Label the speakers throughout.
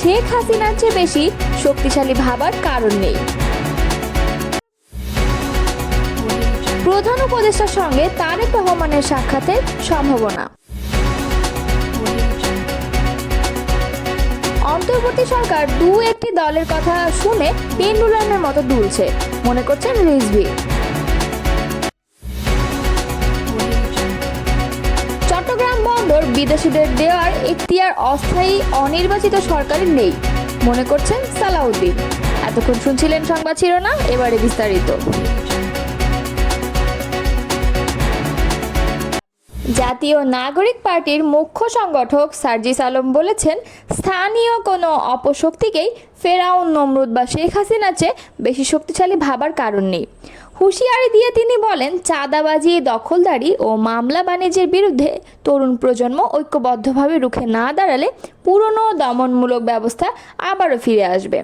Speaker 1: শেখ হাসিনার চেয়ে বেশি শক্তিশালী ভাবার কারণ নেই। প্রধান উপদেষ্টার সঙ্গে তারেক রহমানের সাক্ষাতের সম্ভাবনা। অন্তর্বর্তী সরকার একটি দলের কথা শুনে পেন্ডুলামের মতো দুলছে, মনে করছেন রিজভী। চট্টগ্রাম বন্দর বিদেশিদের দেওয়ার এখতিয়ার অস্থায়ী অনির্বাচিত সরকারের নেই, মনে করছেন সালাউদ্দিন। এতক্ষণ শুনছিলেন সংবাদ শিরোনাম, এবারে বিস্তারিত। জাতীয় নাগরিক পার্টির মুখ্য সংগঠক সার্জিস আলম বলেছেন, স্থানীয় কোনো অপশক্তিকেই ফেরাউন, নমরুদ বা শেখ হাসিনার চেয়ে বেশি শক্তিশালী ভাবার কারণ নেই। হুঁশিয়ারি দিয়ে তিনি বলেন, চাঁদাবাজি, দখলদারি ও মামলা বাণিজ্যের বিরুদ্ধে তরুণ প্রজন্ম ঐক্যবদ্ধভাবে রুখে না দাঁড়ালে পুরনো দমনমূলক ব্যবস্থা আবারও ফিরে আসবে।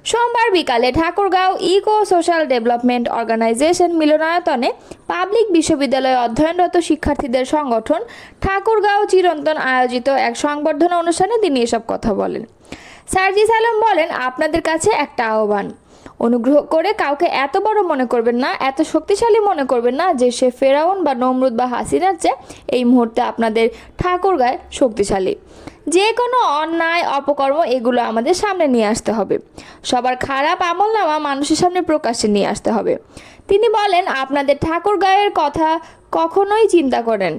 Speaker 1: সোমবার বিকালে Thakurgaon eco social development organisation মিলনায়তনে পাবলিক বিশ্ববিদ্যালয়ে অধ্যয়নরত শিক্ষার্থীদের সংগঠন ঠাকুরগাঁও চিরন্তন আয়োজিত এক সংবর্ধনা অনুষ্ঠানে তিনি এসব কথা বলেন। সার্জিস আলম বলেন, আপনাদের কাছে একটা আহ্বান, অনুগ্রহ করে কাউকে এত বড় মনে করবেন না, এত শক্তিশালী মনে করবেন না যে সে ফেরাউন বা নমরুদ বা হাসিনার চেয়ে এই মুহূর্তে আপনাদের ঠাকুরগাঁয় শক্তিশালী। যে কোনো অন্যায়, অপকর্ম এগুলো আমাদের সামনে নিয়ে আসতে হবে। সবার খারাপ আমলনামা মানুষের সামনে প্রকাশ্যে নিয়ে আসতে হবে। তিনি বলেন, আপনাদের ঠাকুরগাঁয়ের কথা কখনোই চিন্তা করেন।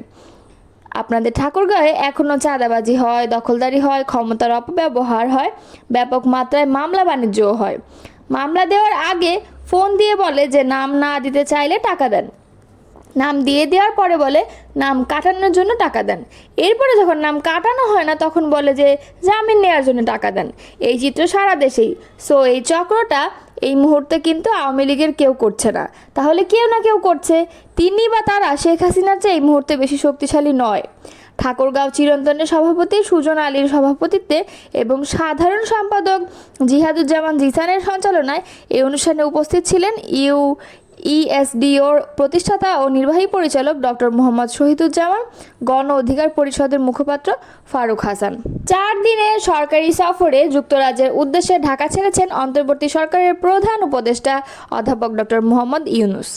Speaker 1: আপনাদের ঠাকুরগাঁয়ে এখনও চাঁদাবাজি হয়, দখলদারি হয়, ক্ষমতার অপব্যবহার হয়, ব্যাপক মাত্রায় মামলা বাণিজ্যও হয়। মামলা দেওয়ার আগে ফোন দিয়ে বলে যে নাম না দিতে চাইলে টাকা দেন, নাম দিয়ে দেওয়ার পরে বলে নাম কাটানোর জন্য টাকা দেন, এরপরে যখন নাম কাটানো হয় না তখন বলে যে জামিন নেওয়ার জন্য টাকা দেন। এই চিত্র সারা দেশেই। সো এই চক্রটা এই মুহূর্তে কিন্তু আওয়ামী লীগের কেউ করছে না, তাহলে কেউ না কেউ করছে। তিনি বা তারা শেখ হাসিনার চেয়ে এই মুহূর্তে বেশি শক্তিশালী নয়। ঠাকুরগাঁও চিরন্তনের সভাপতি সুজন আলীর সভাপতিত্বে এবং সাধারণ সম্পাদক জিহাদুজ্জামান জিসানের সঞ্চালনায় এই অনুষ্ঠানে উপস্থিত ছিলেন ইএসডিওর প্রতিষ্ঠাতা ও নির্বাহী পরিচালক ডক্টর মোহাম্মদ শহীদুজ্জামান, গণ অধিকার পরিষদের মুখপাত্র ফারুক হাসান। 4 দিনের সরকারি সফরে যুক্তরাজ্যের উদ্দেশ্যে ঢাকা ছেড়েছেন অন্তর্বর্তী সরকারের প্রধান উপদেষ্টা অধ্যাপক ডক্টর মোহাম্মদ ইউনূস।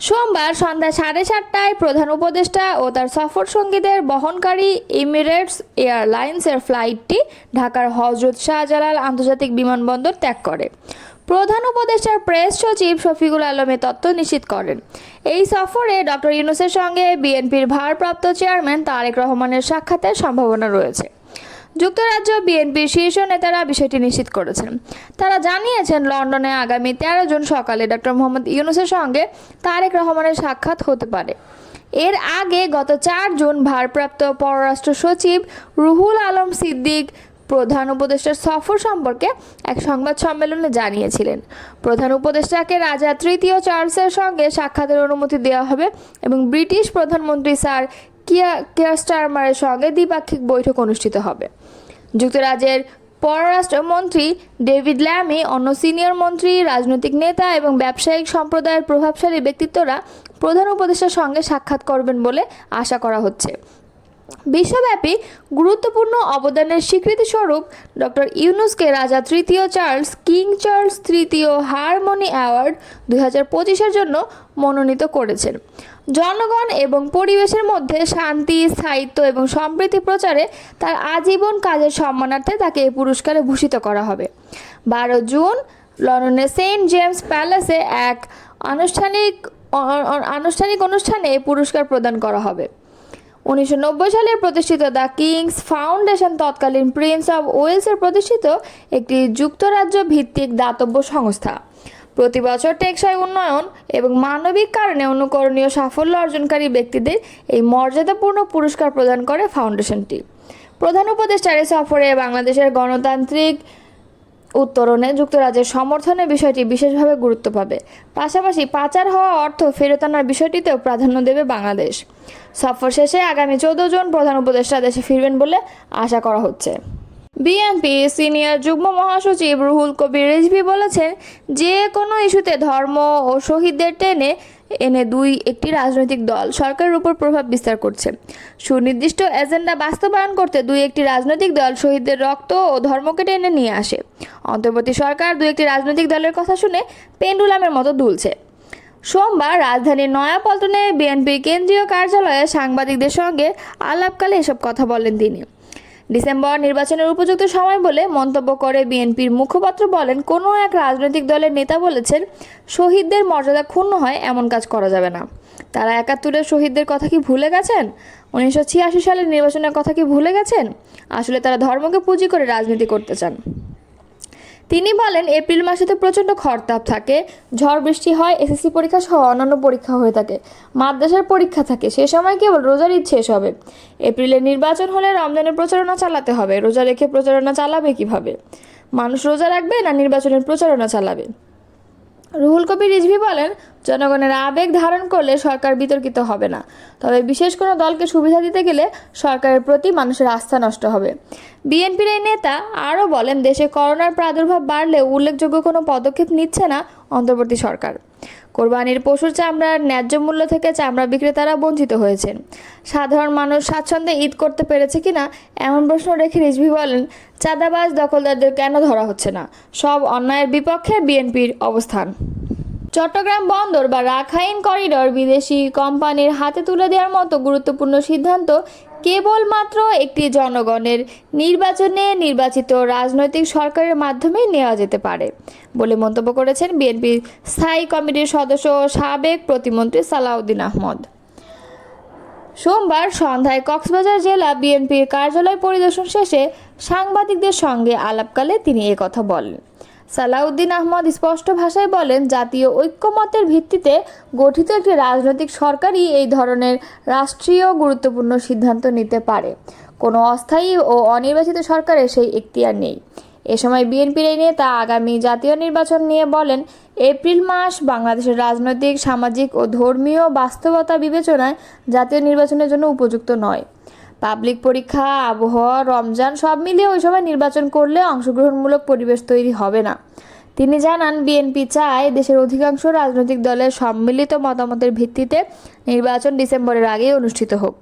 Speaker 1: সোমবার সন্ধ্যা 7:30টায় প্রধান উপদেষ্টা ও তার সফর সঙ্গীদের বহনকারী এমিরেটস এয়ারলাইন্সের ফ্লাইটটি ঢাকার হজরত শাহজালাল আন্তর্জাতিক বিমানবন্দর ত্যাগ করে। প্রধান উপদেষ্টার প্রেস সচিব শফিকুল আলম এ তথ্য নিশ্চিত করেন। এই সফরে ডক্টর ইউনূসের সঙ্গে বিএনপির ভারপ্রাপ্ত চেয়ারম্যান তারেক রহমানের সাক্ষাতের সম্ভাবনা রয়েছে। যুক্তরাজ্য বিএনপির শীর্ষ নেতারা বিষয়টি নিশ্চিত করেছেন। তারা জানিয়েছেন, লন্ডনে আগামী 13 জুন সকালে ডক্টর মোহাম্মদ ইউনূসের সঙ্গে তারেক রহমানের সাক্ষাৎ হতে পারে। এর আগে গত 4 জুন ভারপ্রাপ্ত পররাষ্ট্র সচিব রুহুল আলম সিদ্দিক প্রধান উপদেষ্টার সফর সম্পর্কে এক সংবাদ সম্মেলনে জানিয়েছিলেন, প্রধান উপদেষ্টাকে রাজা তৃতীয় চার্লসের সঙ্গে সাক্ষাতের অনুমতি দেওয়া হবে এবং ব্রিটিশ প্রধানমন্ত্রী স্যার কিয়ার স্টারমারের সঙ্গে দ্বিপাক্ষিক বৈঠক অনুষ্ঠিত হবে। যুক্তরাজ্যের পররাষ্ট্রমন্ত্রী ডেভিড ল্যামি, অন্য সিনিয়র মন্ত্রী, রাজনৈতিক নেতা এবং ব্যবসায়িক সম্প্রদায়ের প্রভাবশালী ব্যক্তিত্বরা প্রধান উপদেষ্টার সঙ্গে সাক্ষাৎ করবেন বলে আশা করা হচ্ছে। বিশ্বব্যাপী গুরুত্বপূর্ণ অবদানের স্বীকৃতিস্বরূপ ডক্টর ইউনূসকে রাজা তৃতীয় চার্লস কিং চার্লস তৃতীয় হারমোনি অ্যাওয়ার্ড 2025-এর জন্য মনোনীত করেছেন। জনগণ এবং পরিবেশের মধ্যে শান্তি, স্থায়িত্ব এবং সম্প্রীতি প্রচারে তার আজীবন কাজের সম্মানার্থে তাকে এই পুরস্কারে ভূষিত করা হবে। 12 জুন লন্ডনের সেন্ট জেমস প্যালেসে এক আনুষ্ঠানিক অনুষ্ঠানে এই পুরস্কার প্রদান করা হবে। 1990 সালে প্রতিষ্ঠিত দ্য কিংস ফাউন্ডেশন তৎকালীন প্রিন্স অব ওয়েলসের প্রতিষ্ঠিত একটি যুক্তরাজ্য ভিত্তিক দাতব্য সংস্থা। প্রতি বছর টেকসই উন্নয়ন এবং মানবিক কারণে অনুকরণীয় সাফল্য অর্জনকারী ব্যক্তিদের এই মর্যাদাপূর্ণ পুরস্কার প্রদান করে ফাউন্ডেশনটি। প্রধান উপদেষ্টার সফরে বাংলাদেশের গণতান্ত্রিক উত্তরণে যুক্তরাজ্যের সমর্থনের বিষয়টি বিশেষভাবে গুরুত্ব পাবে। পাশাপাশি পাচার হওয়া অর্থ ফেরত আনার বিষয়টিতেও প্রাধান্য দেবে বাংলাদেশ। সফর শেষে আগামী 14 জুন প্রধান উপদেষ্টা দেশে ফিরবেন বলে আশা করা হচ্ছে। বিএনপি সিনিয়র যুগ্ম মহাসচিব রুহুল কবির রিজভী বলেছেন, যে কোনো ইস্যুতে ধর্ম ও শহীদদের টেনে এনে একটি রাজনৈতিক দল সরকারের উপর প্রভাব বিস্তার করছে। সুনির্দিষ্ট এজেন্ডা বাস্তবায়ন করতে একটি রাজনৈতিক দল শহীদদের রক্ত ও ধর্মকে টেনে নিয়ে আসে। অন্তর্বর্তী সরকার একটি রাজনৈতিক দলের কথা শুনে পেন্ডুলামের মতো দুলছে। সোমবার রাজধানীর নয়াপল্টনে বিএনপির কেন্দ্রীয় কার্যালয়ে সাংবাদিকদের সঙ্গে আলাপকালে এসব কথা বলেন তিনি। ডিসেম্বর নির্বাচনের উপযুক্ত সময় বলে মন্তব্য করে বিএনপির মুখপাত্র বলেন, কোনো এক রাজনৈতিক দলের নেতা বলেছেন, শহীদদের মর্যাদা ক্ষুণ্ণ হয় এমন কাজ করা যাবে না। তারা ৭১-এর শহীদদের কথা কি ভুলে গেছেন? ১৯৮৬ সালের নির্বাচনের কথা কি ভুলে গেছেন? আসলে তারা ধর্মকে পুঁজি করে রাজনীতি করতে চান। তিনি বলেন, এপ্রিল মাসে তো প্রচণ্ড খরতাপ থাকে, ঝড় বৃষ্টি হয়, এসএসসি পরীক্ষা সহ অন্যান্য পরীক্ষা হয়ে থাকে, মাদ্রাসার পরীক্ষা থাকে, সে সময় কেবল রোজার ঈদ শেষ হবে। এপ্রিলে নির্বাচন হলে রমজানের প্রচারণা চালাতে হবে, রোজা রেখে প্রচারণা চালাবে কিভাবে? মানুষ রোজা রাখবে না নির্বাচনের প্রচারণা চালাবে? রুহুল কবির রিজভী বলেন, জনগণের আবেগ ধারণ করলে সরকার বিতর্কিত হবে না, তবে বিশেষ কোনো দলকে সুবিধা দিতে গেলে সরকারের প্রতি মানুষের আস্থা নষ্ট হবে। বিএনপির এই নেতা আরও বলেন, দেশে করোনার প্রাদুর্ভাব বাড়লেও উল্লেখযোগ্য কোনো পদক্ষেপ নিচ্ছে না অন্তর্বর্তী সরকার। কোরবানির পশুর চামড়ার ন্যায্য মূল্য থেকে চামড়া বিক্রেতারা বঞ্চিত হয়েছেন। সাধারণ মানুষ স্বাচ্ছন্দ্যে ঈদ করতে পেরেছে কিনা এমন প্রশ্ন রেখে রিজভী বলেন, চাঁদাবাজ দখলদারদের কেন ধরা হচ্ছে না? সব অন্যায়ের বিপক্ষে বিএনপির অবস্থান। চট্টগ্রাম বন্দর বা রাখাইন করিডর বিদেশি কোম্পানির হাতে তুলে দেওয়ার মতো গুরুত্বপূর্ণ সিদ্ধান্ত কেবলমাত্র একটি জনগণের নির্বাচনে নির্বাচিত রাজনৈতিক সরকারের মাধ্যমেই নেওয়া যেতে পারে বলে মন্তব্য করেছেন বিএনপির স্থায়ী কমিটির সদস্য ও সাবেক প্রতিমন্ত্রী সালাউদ্দিন আহমদ। সোমবার সন্ধ্যায় কক্সবাজার জেলা বিএনপির কার্যালয় পরিদর্শন শেষে সাংবাদিকদের সঙ্গে আলাপকালে তিনি একথা বলেন। সালাউদ্দিন আহমদ স্পষ্ট ভাষায় বলেন, জাতীয় ঐক্যমতের ভিত্তিতে গঠিত একটি রাজনৈতিক সরকারই এই ধরনের রাষ্ট্রীয় গুরুত্বপূর্ণ সিদ্ধান্ত নিতে পারে। কোনো অস্থায়ী ও অনির্বাচিত সরকারের সেই এখতিয়ার নেই। এ সময় বিএনপির এই নেতা আগামী জাতীয় নির্বাচন নিয়ে বলেন, এপ্রিল মাস বাংলাদেশের রাজনৈতিক, সামাজিক ও ধর্মীয় বাস্তবতা বিবেচনায় জাতীয় নির্বাচনের জন্য উপযুক্ত নয়। পাবলিক পরীক্ষা, আবহাওয়া, রমজান সব মিলিয়ে ওই সময় নির্বাচন করলে অংশগ্রহণমূলক পরিবেশ তৈরি হবে না। তিনি জানান, বিএনপি চায় দেশের অধিকাংশ রাজনৈতিক দলের সম্মিলিত মতামতের ভিত্তিতে নির্বাচন ডিসেম্বরের আগেই অনুষ্ঠিত হোক।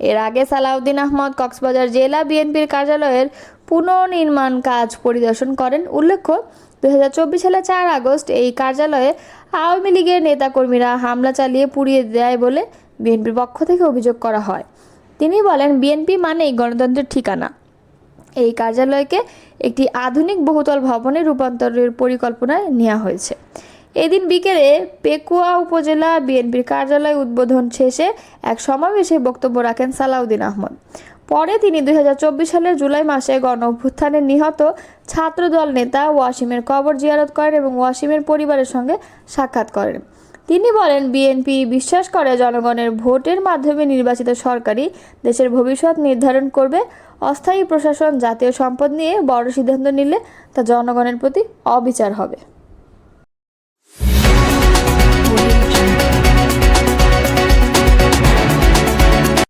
Speaker 1: এর আগে সালাউদ্দিন আহমদ কক্সবাজার জেলা বিএনপির কার্যালয়ের পুনর্নির্মাণ কাজ পরিদর্শন করেন। উল্লেখ্য, ২০২৪ সালের ৪ আগস্ট এই কার্যালয়ে আওয়ামী লীগের নেতাকর্মীরা হামলা চালিয়ে পুড়িয়ে দেয় বলে বিএনপির পক্ষ থেকে অভিযোগ করা হয়। তিনি বলেন, বিএনপি মানেই গণতন্ত্রের ঠিকানা। এই কার্যালয়কে একটি আধুনিক বহুতল ভবনে রূপান্তরের পরিকল্পনায় নেওয়া হয়েছে। এদিন বিকেলে পেকুয়া উপজেলা বিএনপির কার্যালয় উদ্বোধন শেষে এক সমাবেশে বক্তব্য রাখেন সালাউদ্দিন আহমদ। পরে তিনি ২০২৪ সালের জুলাই মাসে গণ অভ্যুত্থানে নিহত ছাত্রদল নেতা ওয়াসিমের কবর জিয়ারত করেন এবং ওয়াসিমের পরিবারের সঙ্গে সাক্ষাৎ করেন। তিনি বলেন, বিএনপি বিশ্বাস করে জনগণের ভোটের মাধ্যমে নির্বাচিত সরকারই দেশের ভবিষ্যৎ নির্ধারণ করবে। অস্থায়ী প্রশাসন জাতীয় সম্পদ নিয়ে বড় সিদ্ধান্ত নিলে তা জনগণের প্রতি অবিচার হবে।